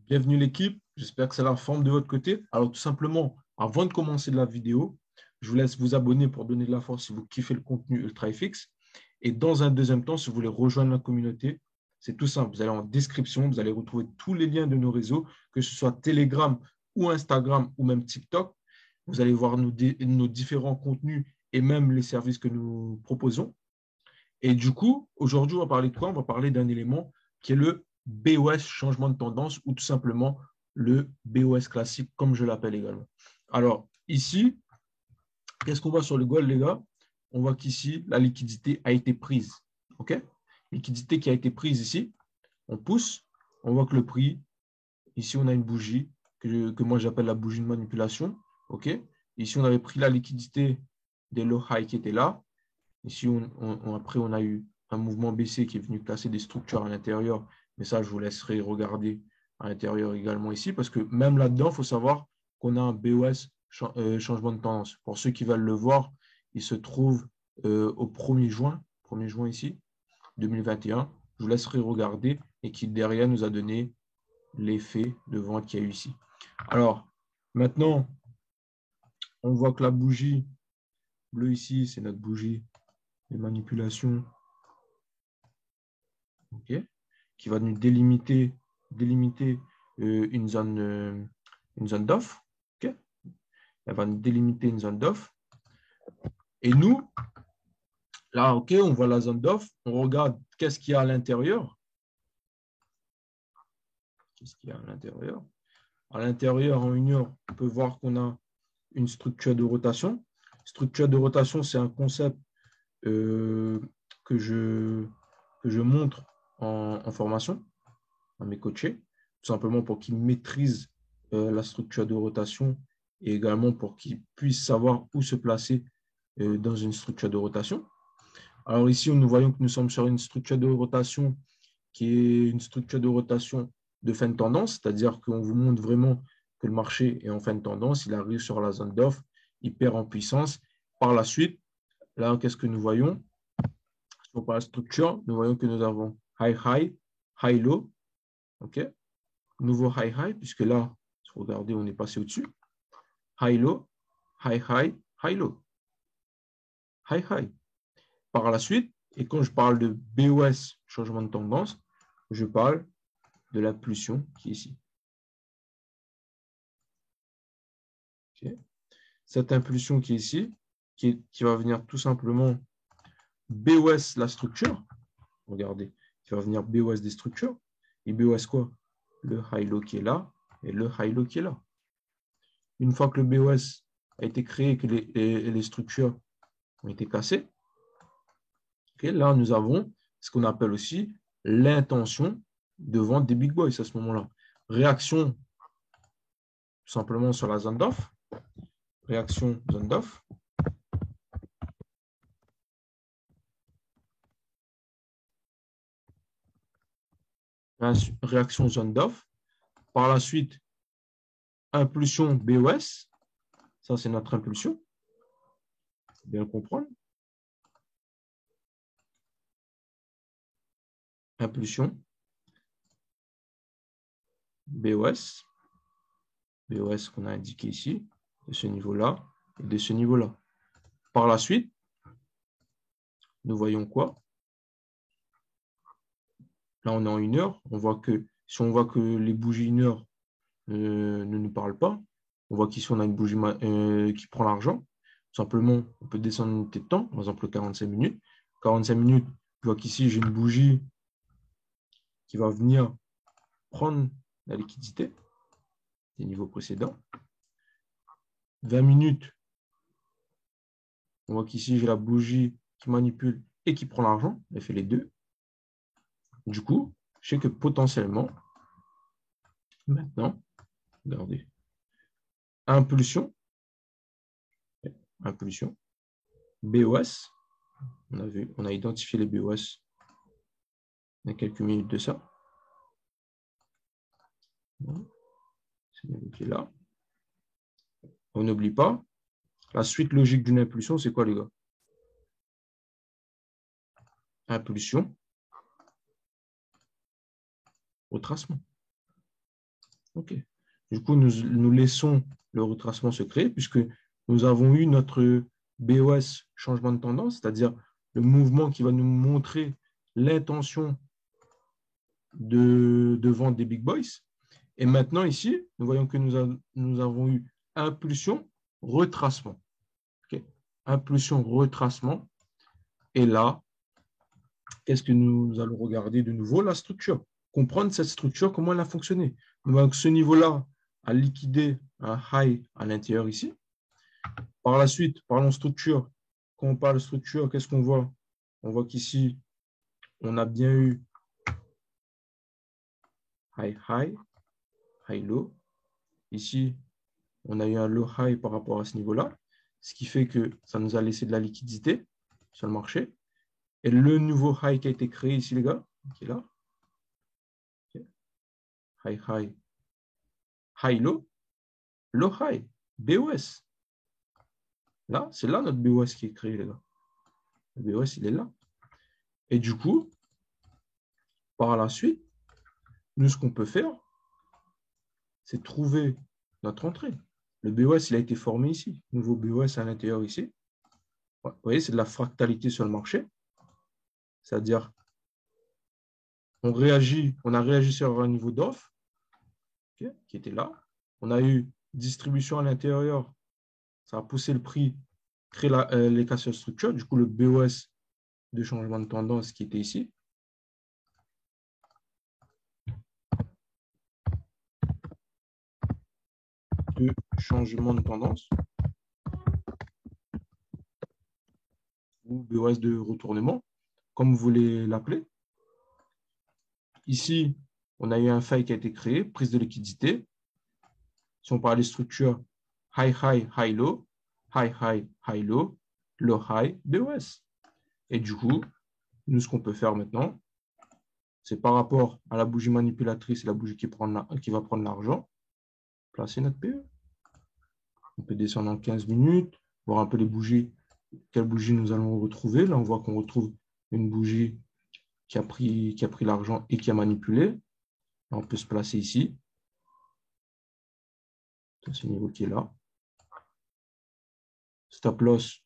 Bienvenue l'équipe, j'espère que c'est la forme de votre côté. Alors tout simplement, avant de commencer la vidéo, je vous laisse vous abonner pour donner de la force si vous kiffez le contenu UltraFX. Et dans un deuxième temps, si vous voulez rejoindre la communauté, c'est tout simple. Vous allez en description, vous allez retrouver tous les liens de nos réseaux, que ce soit Telegram ou Instagram ou même TikTok. Vous allez voir nos différents contenus et même les services que nous proposons. Et du coup, aujourd'hui, on va parler de quoi? On va parler d'un élément qui est le BOS, changement de tendance, ou tout simplement le BOS classique, comme je l'appelle également. Alors, ici, qu'est-ce qu'on voit sur le gold, les gars? On voit qu'ici, la liquidité a été prise. OK? Liquidité qui a été prise ici. On pousse. On voit que le prix, ici, on a une bougie que moi, j'appelle la bougie de manipulation. OK? Ici, on avait pris la liquidité des low high qui étaient là. Ici, après, on a eu un mouvement baissier qui est venu casser des structures à l'intérieur. Mais ça, je vous laisserai regarder à l'intérieur également ici. Parce que même là-dedans, il faut savoir qu'on a un BOS changement de tendance. Pour ceux qui veulent le voir, il se trouve au 1er juin ici, 2021. Je vous laisserai regarder et qui derrière nous a donné l'effet de vente qu'il y a eu ici. Alors, maintenant, on voit que la bougie bleue ici, c'est notre bougie de manipulation, okay, qui va nous délimiter une zone d'offre. Okay. Elle va nous délimiter une zone d'offre. Et nous, là, OK, on voit la zone d'offre. On regarde qu'est-ce qu'il y a à l'intérieur. Qu'est-ce qu'il y a à l'intérieur? À l'intérieur, en une heure, on peut voir qu'on a une structure de rotation. Structure de rotation, c'est un concept que je montre en formation à mes coachés, tout simplement pour qu'ils maîtrisent la structure de rotation et également pour qu'ils puissent savoir où se placer dans une structure de rotation. Alors ici, nous voyons que nous sommes sur une structure de rotation qui est une structure de rotation de fin de tendance, c'est-à-dire qu'on vous montre vraiment que le marché est en fin de tendance, il arrive sur la zone d'offre, il perd en puissance. Par la suite, là, qu'est-ce que nous voyons? Si on parle de structure, nous voyons que nous avons high-high, high-low, OK? Nouveau high-high, puisque là, si vous regardez, on est passé au-dessus. High-low, high-high, high-low. High-high. Par la suite, et quand je parle de BOS, changement de tendance, je parle de l'impulsion qui est ici. Okay. Cette impulsion qui est ici, qui va venir tout simplement BOS la structure. Regardez, qui va venir BOS des structures. Et BOS quoi? Le high-low qui est là et le high-low qui est là. Une fois que le BOS a été créé, que les structures ont été cassées, okay, là, nous avons ce qu'on appelle aussi l'intention de vente des big boys à ce moment-là. Réaction tout simplement sur la zone d'offre. Réaction zone d'offre. Réaction zone d'offre. Par la suite, impulsion BOS. Ça, c'est notre impulsion. Bien le comprendre. Impulsion. BOS. BOS qu'on a indiqué ici, de ce niveau-là et de ce niveau-là. Par la suite, nous voyons quoi? Là, on est en une heure. On voit que si on voit que les bougies une heure ne nous parlent pas, on voit qu'ici, on a une bougie qui prend l'argent. Simplement, on peut descendre une unité de temps, par exemple 45 minutes. 45 minutes, je vois qu'ici, j'ai une bougie qui va venir prendre la liquidité des niveaux précédents. 20 minutes, on voit qu'ici, j'ai la bougie qui manipule et qui prend l'argent. Elle fait les deux. Du coup, je sais que potentiellement, maintenant, regardez, impulsion, BOS, on a identifié les BOS il y a quelques minutes de ça. C'est là. On n'oublie pas, la suite logique d'une impulsion, c'est quoi les gars? Impulsion, retracement. OK. Du coup, nous laissons le retracement se créer puisque nous avons eu notre BOS changement de tendance, c'est-à-dire le mouvement qui va nous montrer l'intention de vente des big boys. Et maintenant, ici, nous voyons que nous avons eu impulsion, retracement. Okay. Impulsion, retracement. Et là, qu'est-ce que nous allons regarder de nouveau? La structure. Comprendre cette structure, comment elle a fonctionné. Donc, ce niveau-là a liquidé un high à l'intérieur ici. Par la suite, parlons structure. Quand on parle structure, qu'est-ce qu'on voit? On voit qu'ici, on a bien eu high, high, high, low. Ici, on a eu un low high par rapport à ce niveau-là, ce qui fait que ça nous a laissé de la liquidité sur le marché. Et le nouveau high qui a été créé ici, les gars, qui est là, okay. High, high, high, low, low, high, BOS. Là, c'est là notre BOS qui est créé, les gars. Le BOS, il est là. Et du coup, par la suite, nous, ce qu'on peut faire, c'est trouver notre entrée. Le BOS, il a été formé ici. Nouveau BOS à l'intérieur ici. Vous voyez, c'est de la fractalité sur le marché. C'est-à-dire, on a réagi sur un niveau d'offre okay, qui était là. On a eu distribution à l'intérieur. Ça a poussé le prix, créé les casseurs structure. Du coup, le BOS de changement de tendance qui était ici. De changement de tendance. Ou BOS de retournement, comme vous voulez l'appeler. Ici, on a eu un faille qui a été créé, prise de liquidité. Si on parle des structures, high, high, high, low, high, high, high, low, low, high, BOS. Et du coup, nous, ce qu'on peut faire maintenant, c'est par rapport à la bougie manipulatrice et la bougie qui va prendre l'argent, placer notre PE. On peut descendre en 15 minutes, voir un peu les bougies, quelles bougies nous allons retrouver. Là, on voit qu'on retrouve une bougie qui a pris l'argent et qui a manipulé. Là, on peut se placer ici. C'est le niveau qui est là. Stop loss.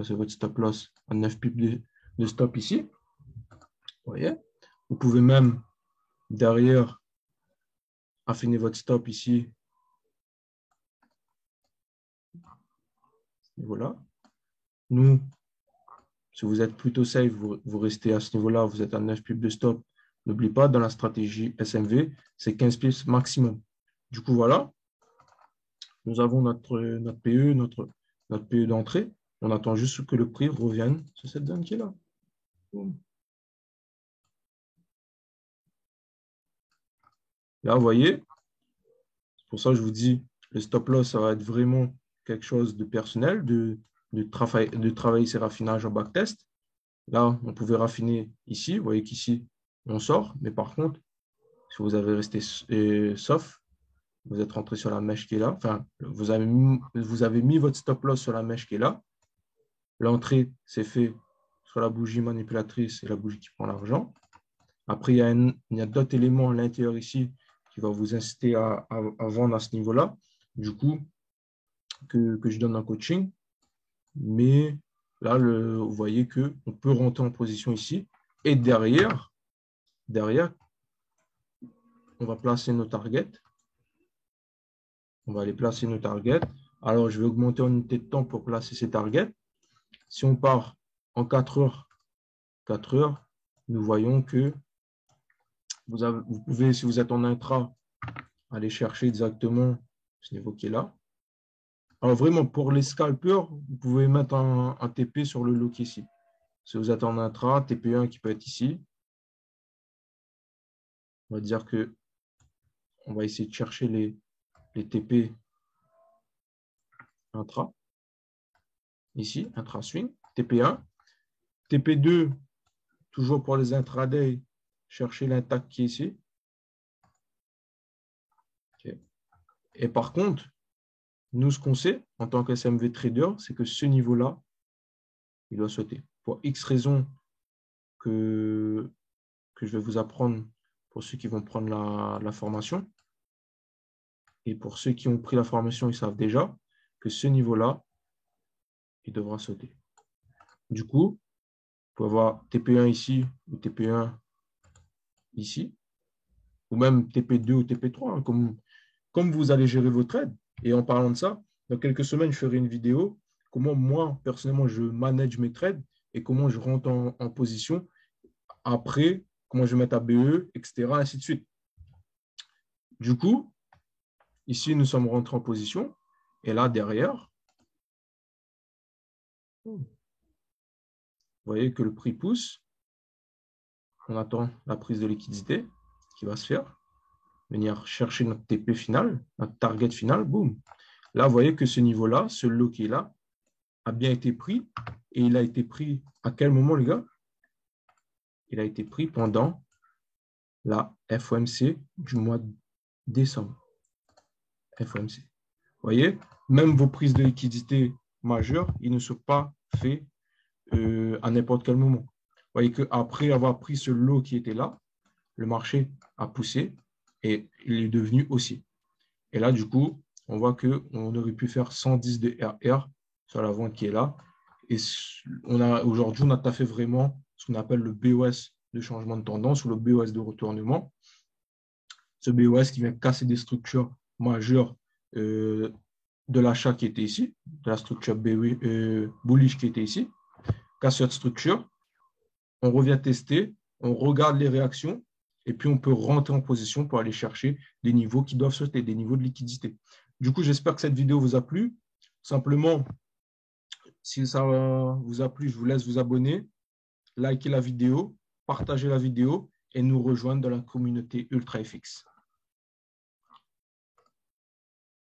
C'est votre stop loss à 9 pips de stop ici. Vous voyez? Vous pouvez même, derrière, affiner votre stop ici. Voilà. Nous, si vous êtes plutôt safe, vous restez à ce niveau-là, vous êtes à 9 pips de stop. N'oubliez pas, dans la stratégie SMV, c'est 15 pips maximum. Du coup, voilà. Nous avons notre PE, notre PE d'entrée. On attend juste que le prix revienne sur cette zone qui est là. Boum. Là, vous voyez, c'est pour ça que je vous dis, le stop loss, ça va être vraiment quelque chose de personnel, de travailler ses raffinages en backtest. Là, on pouvait raffiner ici. Vous voyez qu'ici, on sort. Mais par contre, si vous avez resté sauf, vous êtes rentré sur la mèche qui est là. Enfin, vous avez mis votre stop loss sur la mèche qui est là. L'entrée s'est faite sur la bougie manipulatrice et la bougie qui prend l'argent. Après, il y a d'autres éléments à l'intérieur ici qui vont vous inciter à vendre à ce niveau-là. Du coup, que je donne un coaching. Mais là, vous voyez qu'on peut rentrer en position ici. Et derrière, on va placer nos targets. On va aller placer nos targets. Alors, je vais augmenter en unité de temps pour placer ces targets. Si on part en 4 heures, nous voyons que vous pouvez, si vous êtes en intra, aller chercher exactement ce niveau qui est là. Alors, vraiment, pour les scalpers, vous pouvez mettre un TP sur le lock ici. Si vous êtes en intra, TP1 qui peut être ici. On va dire que on va essayer de chercher les TP intra. Ici, intra-swing. TP1. TP2, toujours pour les intraday, chercher l'intact qui est ici. Okay. Et par contre, nous, ce qu'on sait en tant que SMV trader, c'est que ce niveau-là, il doit sauter. Pour X raisons que je vais vous apprendre pour ceux qui vont prendre la formation. Et pour ceux qui ont pris la formation, ils savent déjà que ce niveau-là, il devra sauter. Du coup, vous pouvez avoir TP1 ici ou TP1 ici, ou même TP2 ou TP3, hein, comme vous allez gérer vos trades. Et en parlant de ça, dans quelques semaines, je ferai une vidéo comment moi, personnellement, je manage mes trades et comment je rentre en position. Après, comment je vais mettre ABE, etc., ainsi de suite. Du coup, ici, nous sommes rentrés en position. Et là, derrière, vous voyez que le prix pousse. On attend la prise de liquidité qui va se faire. Venir chercher notre TP final, notre target final, boum. Là, vous voyez que ce niveau-là, ce lot qui est là, a bien été pris. Et il a été pris à quel moment, les gars? Il a été pris pendant la FOMC du mois de décembre. FOMC. Vous voyez, même vos prises de liquidité majeures, ils ne sont pas faits à n'importe quel moment. Vous voyez qu'après avoir pris ce lot qui était là, le marché a poussé et il est devenu haussier. Et là, du coup, on voit qu'on aurait pu faire 110 de RR sur la vente qui est là. Et aujourd'hui, on a taffé vraiment ce qu'on appelle le BOS de changement de tendance ou le BOS de retournement. Ce BOS qui vient casser des structures majeures de l'achat qui était ici, de la structure bullish qui était ici. Casse cette structure, on revient tester, on regarde les réactions et puis on peut rentrer en position pour aller chercher des niveaux qui doivent sauter, des niveaux de liquidité. Du coup, j'espère que cette vidéo vous a plu. Simplement, si ça vous a plu, je vous laisse vous abonner, liker la vidéo, partager la vidéo et nous rejoindre dans la communauté UltraFX.